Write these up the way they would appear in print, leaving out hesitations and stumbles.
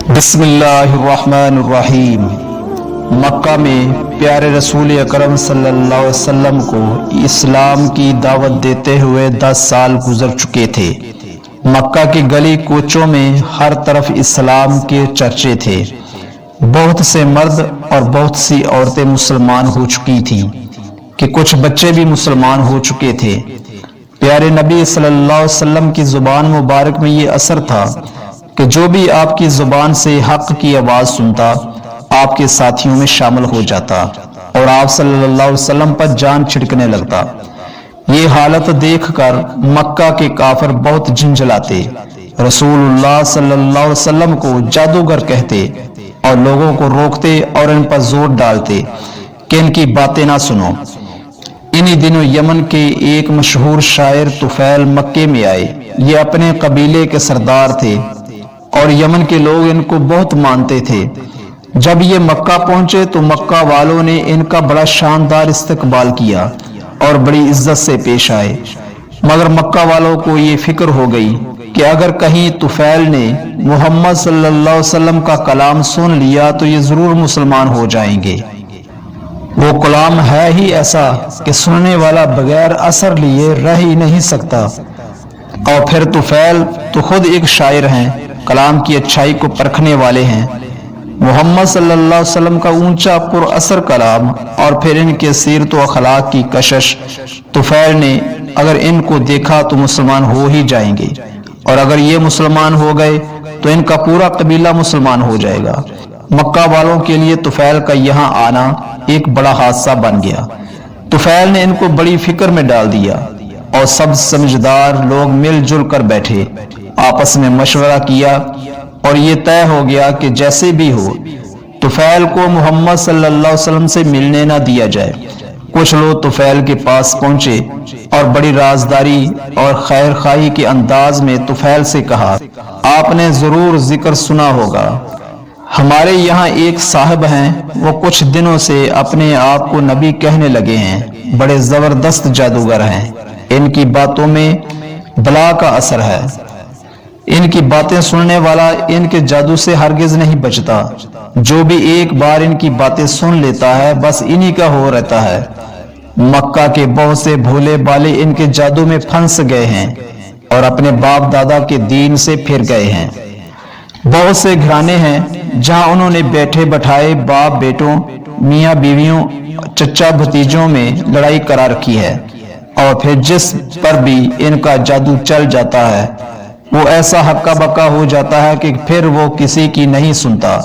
بسم اللہ الرحمن الرحیم۔ مکہ میں پیارے رسول اکرم صلی اللہ علیہ وسلم کو اسلام کی دعوت دیتے ہوئے 10 سال گزر چکے تھے۔ مکہ کی گلی کوچوں میں ہر طرف اسلام کے چرچے تھے۔ بہت سے مرد اور بہت سی عورتیں مسلمان ہو چکی تھیں کہ کچھ بچے بھی مسلمان ہو چکے تھے۔ پیارے نبی صلی اللہ علیہ وسلم کی زبان مبارک میں یہ اثر تھا کہ جو بھی آپ کی زبان سے حق کی آواز سنتا آپ کے ساتھیوں میں شامل ہو جاتا اور آپ صلی اللہ علیہ وسلم پر جان چھڑکنے لگتا۔ یہ حالت دیکھ کر مکہ کے کافر بہت جھنجھلاتے، رسول اللہ صلی اللہ علیہ وسلم کو جادوگر کہتے اور لوگوں کو روکتے اور ان پر زور ڈالتے کہ ان کی باتیں نہ سنو۔ انہی دنوں یمن کے ایک مشہور شاعر طفیل مکے میں آئے۔ یہ اپنے قبیلے کے سردار تھے اور یمن کے لوگ ان کو بہت مانتے تھے۔ جب یہ مکہ پہنچے تو مکہ والوں نے ان کا بڑا شاندار استقبال کیا اور بڑی عزت سے پیش آئے، مگر مکہ والوں کو یہ فکر ہو گئی کہ اگر کہیں طفیل نے محمد صلی اللہ علیہ وسلم کا کلام سن لیا تو یہ ضرور مسلمان ہو جائیں گے۔ وہ کلام ہے ہی ایسا کہ سننے والا بغیر اثر لیے رہ ہی نہیں سکتا، اور پھر طفیل تو خود ایک شاعر ہیں، کلام کی اچھائی کو پرکھنے والے ہیں۔ محمد صلی اللہ علیہ وسلم کا اونچا پر اثر کلام اور پھر ان کے سیرت و اخلاق کی کشش، طفیل نے اگر ان کو دیکھا تو مسلمان ہو ہی جائیں گے، اور اگر یہ مسلمان ہو گئے تو ان کا پورا قبیلہ مسلمان ہو جائے گا۔ مکہ والوں کے لیے طفیل کا یہاں آنا ایک بڑا حادثہ بن گیا۔ طفیل نے ان کو بڑی فکر میں ڈال دیا اور سب سمجھدار لوگ مل جل کر بیٹھے، آپس میں مشورہ کیا اور یہ طے ہو گیا کہ جیسے بھی ہو طفیل کو محمد صلی اللہ علیہ وسلم سے ملنے نہ دیا جائے۔ کچھ لوگ طفیل کے پاس پہنچے اور بڑی رازداری اور خیر خواہی کے انداز میں طفیل سے کہا، آپ نے ضرور ذکر سنا ہوگا، ہمارے یہاں ایک صاحب ہیں، وہ کچھ دنوں سے اپنے آپ کو نبی کہنے لگے ہیں، بڑے زبردست جادوگر ہیں، ان کی باتوں میں بلا کا اثر ہے، ان کی باتیں سننے والا ان کے جادو سے ہرگز نہیں بچتا، جو بھی ایک بار ان کی باتیں سن لیتا ہے بس انہی کا ہو رہتا ہے۔ مکہ کے بہت سے بھولے بالے ان کے جادو میں پھنس گئے ہیں اور اپنے باپ دادا کے دین سے پھر گئے ہیں۔ بہت سے گھرانے ہیں جہاں انہوں نے بیٹھے بٹھائے باپ بیٹوں، میاں بیویوں، چچا بھتیجوں میں لڑائی کرا رکھی ہے، اور پھر جس پر بھی ان کا جادو چل جاتا ہے وہ ایسا ہکا بکا ہو جاتا ہے کہ پھر وہ کسی کی نہیں سنتا۔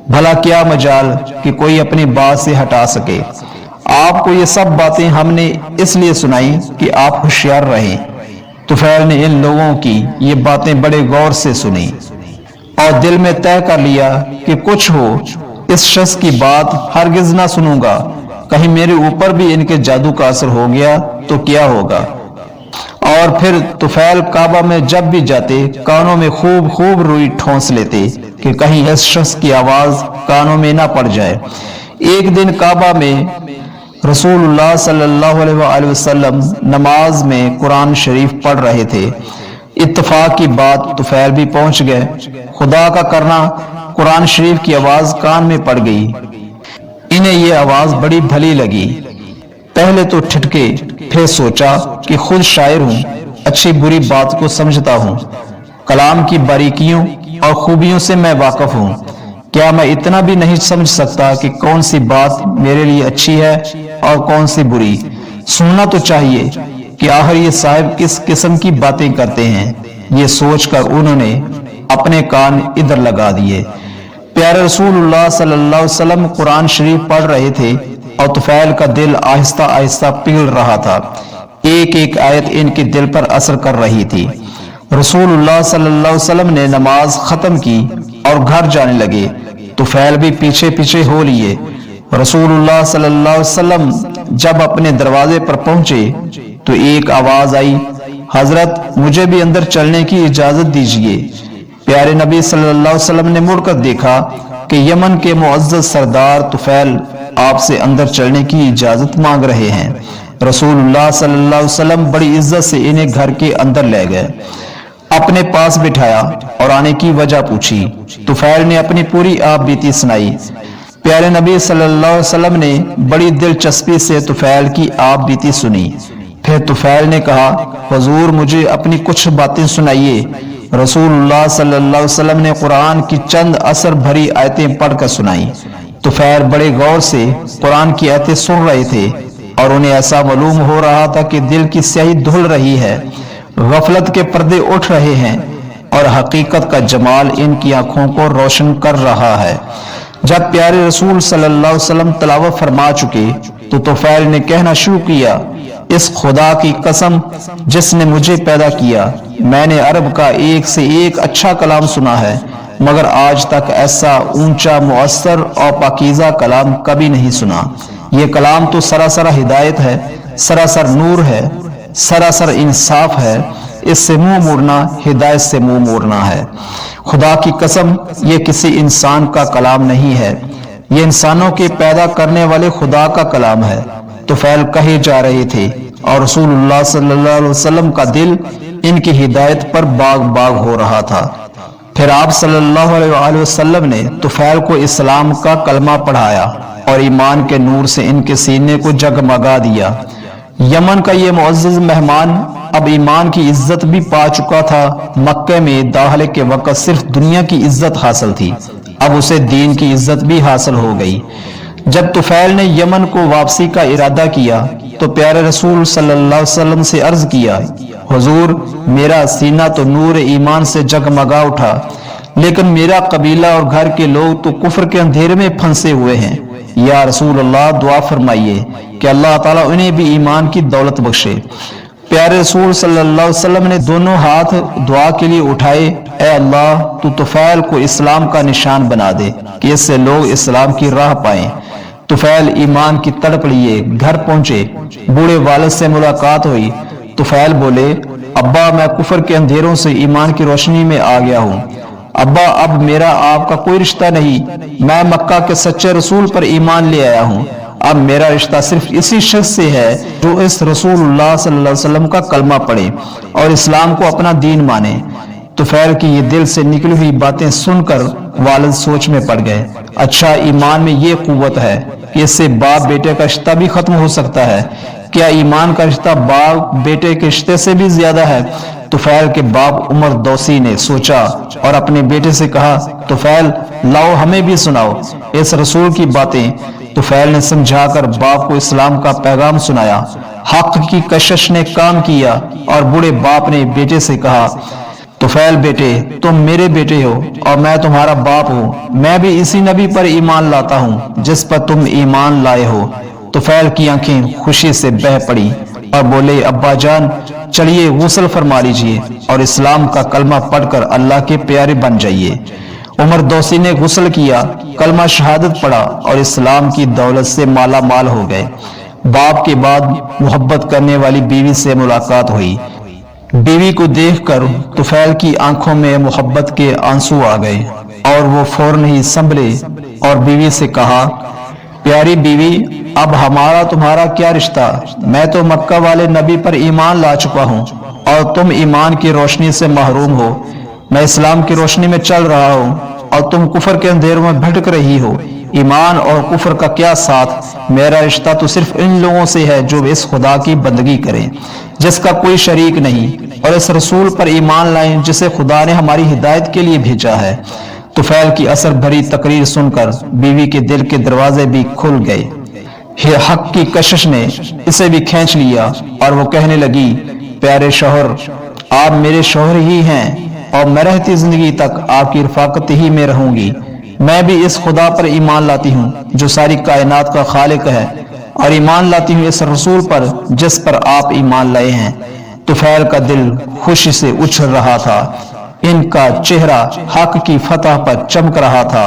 بھلا کیا مجال کہ کوئی اپنی بات سے ہٹا سکے۔ آپ کو یہ سب باتیں ہم نے اس لیے سنائی کہ آپ ہوشیار رہیں۔ طفیل نے ان لوگوں کی یہ باتیں بڑے غور سے سنی اور دل میں طے کر لیا کہ کچھ ہو اس شخص کی بات ہرگز نہ سنوں گا، کہیں میرے اوپر بھی ان کے جادو کا اثر ہو گیا تو کیا ہوگا۔ اور پھر طفیل کعبہ میں جب بھی جاتے کانوں میں خوب روئی ٹھونس لیتے کہ کہیں اس شخص کی آواز کانوں میں نہ پڑ جائے۔ ایک دن کعبہ میں رسول اللہ صلی اللہ علیہ وآلہ وسلم نماز میں قرآن شریف پڑھ رہے تھے۔ اتفاق کی بات طفیل بھی پہنچ گئے۔ خدا کا کرنا قرآن شریف کی آواز کان میں پڑ گئی۔ انہیں یہ آواز بڑی بھلی لگی، پہلے تو ٹھٹکے، پھر سوچا کہ خود شاعر ہوں، اچھی بری بات کو سمجھتا ہوں، کلام کی باریکیوں اور خوبیوں سے میں واقف ہوں، کیا میں اتنا بھی نہیں سمجھ سکتا کہ کون سی بات میرے لیے اچھی ہے اور کون سی بری؟ سننا تو چاہیے کہ آخر یہ صاحب کس قسم کی باتیں کرتے ہیں۔ یہ سوچ کر انہوں نے اپنے کان ادھر لگا دیے۔ پیارے رسول اللہ صلی اللہ علیہ وسلم قرآن شریف پڑھ رہے تھے اور طفیل کا دل آہستہ آہستہ پگھل رہا تھا، ایک ایک آیت ان کے دل پر اثر کر رہی تھی۔ رسول اللہ صلی اللہ علیہ وسلم نے نماز ختم کی اور گھر جانے لگے، طفیل بھی پیچھے پیچھے ہو لیے۔ رسول اللہ صلی اللہ علیہ وسلم جب اپنے دروازے پر پہنچے تو ایک آواز آئی، حضرت مجھے بھی اندر چلنے کی اجازت دیجیے۔ پیارے نبی صلی اللہ علیہ وسلم نے مڑ کر دیکھا کہ یمن کے معزز سردار طفیل آپ سے اندر چلنے کی اجازت مانگ رہے ہیں۔ رسول اللہ صلی اللہ علیہ وسلم بڑی عزت سے انہیں گھر کے اندر لے گئے۔ अपने पास बिठाया और आने की वजह पूछी। तुफैल ने अपनी पूरी आप बीती सुनाई। प्यारे नबी सल्लल्लाहु अलैहि वसल्लम ने बड़ी दिलचस्पी से तुफैल की आप बीती सुनी। फिर तुफैल ने कहा, हुजूर मुझे अपनी कुछ बातें सुनाइए। रसूलुल्लाह सल्लल्लाहु अलैहि वसल्लम ने कुरान की चंद असर भरी आयतें पढ़कर सुनाई। तुफैल बड़े गौर से कुरान की आयतें सुन रहे थे और उन्हें ऐसा मालूम हो रहा था कि दिल की स्याही धुल रही है, गफलत के पर्दे उठ रहे हैं और हकीकत का जमाल इनकी आंखों को रोशन कर रहा है। जब प्यारे रसूल सल्लल्लाहु अलैहि वसल्लम तलावत फरमा चुके तो तुफैल ने कहना शुरू किया, इस खुदा की कसम जिसने मुझे पैदा किया, मैंने अरब का एक से एक अच्छा कलाम सुना है, मगर आज तक ऐसा ऊंचा, मुअस्सर और पाकीज़ा कलाम कभी नहीं सुना। ये कलाम तो सरासर हिदायत है, सरासर नूर है, सरासर इंसाफ है। इससे मुंह मोड़ना हिदायत से मुंह मोड़ना है। खुदा की कसम, ये किसी इंसान का कलाम नहीं है, ये इंसानों के पैदा करने वाले खुदा का कलाम है। तुफैल कहे जा रहे थे और रसूलुल्लाह सल्लल्लाहु अलैहि वसल्लम का दिल इनकी हिदायत पर बाग बाग हो रहा था। फिर आप सल्लल्लाहु अलैहि वसल्लम ने तुफैल को इस्लाम का कलमा पढ़ाया और ईमान के नूर से इनके सीने को जगमगा दिया। यमन का ये मुअज़्ज़ज़ मेहमान अब ईमान की इज्जत भी पा चुका था। मक्के में दाखिले के वक्त सिर्फ दुनिया की इज्जत हासिल थी, अब उसे दीन की इज्जत भी हासिल हो गई। जब तुफैल ने यमन को वापसी का इरादा किया तो प्यारे रसूल सल्लल्लाहु अलैहि वसल्लम से अर्ज किया, हुजूर मेरा सीना तो नूर ईमान से जगमगा उठा, लेकिन मेरा कबीला और घर के लोग तो कुफ्र के अंधेरे में फंसे हुए हैं। या रसूल अल्लाह, दुआ फरमाइए कि अल्लाह ताला उन्हें भी ईमान की दौलत बख्शे। प्यारे रसूल सल्लल्लाहु अलैहि वसल्लम ने दोनों हाथ दुआ के लिए उठाए, ए अल्लाह तू तुफैल को इस्लाम का निशान बना दे कि इससे लोग इस्लाम की राह पाएं। तुफैल ईमान की तड़प लिए घर पहुंचे। बूढ़े वालिद से मुलाकात हुई। तुफैल बोले, अब्बा मैं कुफर के अंधेरों से ईमान की रोशनी में आ गया हूँ। अब्बा अब मेरा आपका कोई रिश्ता नहीं, मैं मक्का के सच्चे रसूल पर ईमान ले आया हूँ। अब मेरा रिश्ता सिर्फ इसी शख्स से है जो इस रसूलुल्लाह सल्लल्लाहु अलैहि वसल्लम का कलमा पढ़े और इस्लाम को अपना दीन माने। तुफैल की ये दिल से निकली हुई बातें सुनकर वालिद सोच में पड़ गए। अच्छा, ईमान में ये कुव्वत है कि इससे बाप बेटे का रिश्ता भी खत्म हो सकता है। क्या ईमान का रिश्ता बाप बेटे के रिश्ते से भी ज्यादा है? तुफैल के बाप उमर दौसी ने सोचा और अपने बेटे से कहा, तुफैल लाओ हमें भी सुनाओ इस रसूल की बातें। तुफैल ने समझाकर बाप को इस्लाम का पैगाम सुनाया। हक की कशिश ने काम किया और बूढ़े बाप ने बेटे से कहा, तुफैल बेटे तुम मेरे बेटे हो और मैं तुम्हारा बाप हूँ। मैं भी इसी नबी पर ईमान लाता हूँ जिस पर तुम ईमान लाए हो। तुफैल की आंखें खुशी से बह पड़ी और बोले, अब्बा जान चलिए गुस्ल फरमा लीजिए और इस्लाम का कलमा पढ़कर अल्लाह के प्यारे बन जाइए। उमर दौसी ने गुस्ल किया, कलमा शहादत पढ़ा और इस्लाम की दौलत से माला माल हो गए। बाप के बाद मोहब्बत करने वाली बीवी से मुलाकात हुई। बीवी को देखकर तुफैल की आंखों में मोहब्बत के आंसू आ गए और वो फौरन ही संभले और बीवी से कहा, प्यारी बीवी अब हमारा तुम्हारा क्या रिश्ता? मैं तो मक्का वाले नबी पर ईमान ला चुका हूँ और तुम ईमान की रोशनी से महरूम हो। मैं इस्लाम की रोशनी में चल रहा हूँ और तुम कुफर के अंधेरों में भटक रही हो। ईमान और कुफर का क्या साथ? मेरा रिश्ता तो सिर्फ इन लोगों से है जो इस खुदा की बंदगी करें जिसका कोई शरीक नहीं, और इस रसूल पर ईमान लाएं जिसे खुदा ने हमारी हिदायत के लिए भेजा है। तुफैल की असर भरी तकरीर सुनकर बीवी के दिल के दरवाजे भी खुल गए। हक की कशिश ने इसे भी खींच लिया और वो कहने लगी, प्यारे शौहर आप मेरे शौहर ही हैं और मैं रहती जिंदगी तक आपकी रफाकत ही में रहूंगी। मैं भी इस खुदा पर ईमान लाती हूँ जो सारी कायनात का खालिक है और ईमान लाती हूँ इस रसूल पर जिस पर आप ईमान लाए हैं। तुफैल का दिल खुशी से उछल रहा था। इनका चेहरा हक की फतह पर चमक रहा था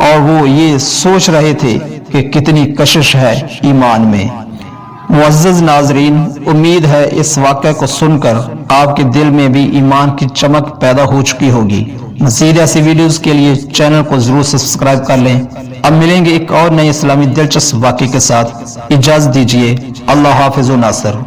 और वो ये सोच रहे थे कि कितनी कशिश है ईमान में। मुअज़्ज़ज़ नाज़रीन, उम्मीद है इस वाक़े को सुनकर आपके दिल में भी ईमान की चमक पैदा हो चुकी होगी। मज़ीद ऐसी वीडियोस के लिए चैनल को जरूर सब्सक्राइब कर लें। अब मिलेंगे एक और नए इस्लामी दिलचस्प वाक़े के साथ। इजाज़त दीजिए। अल्लाह हाफ़िज़ व नासर।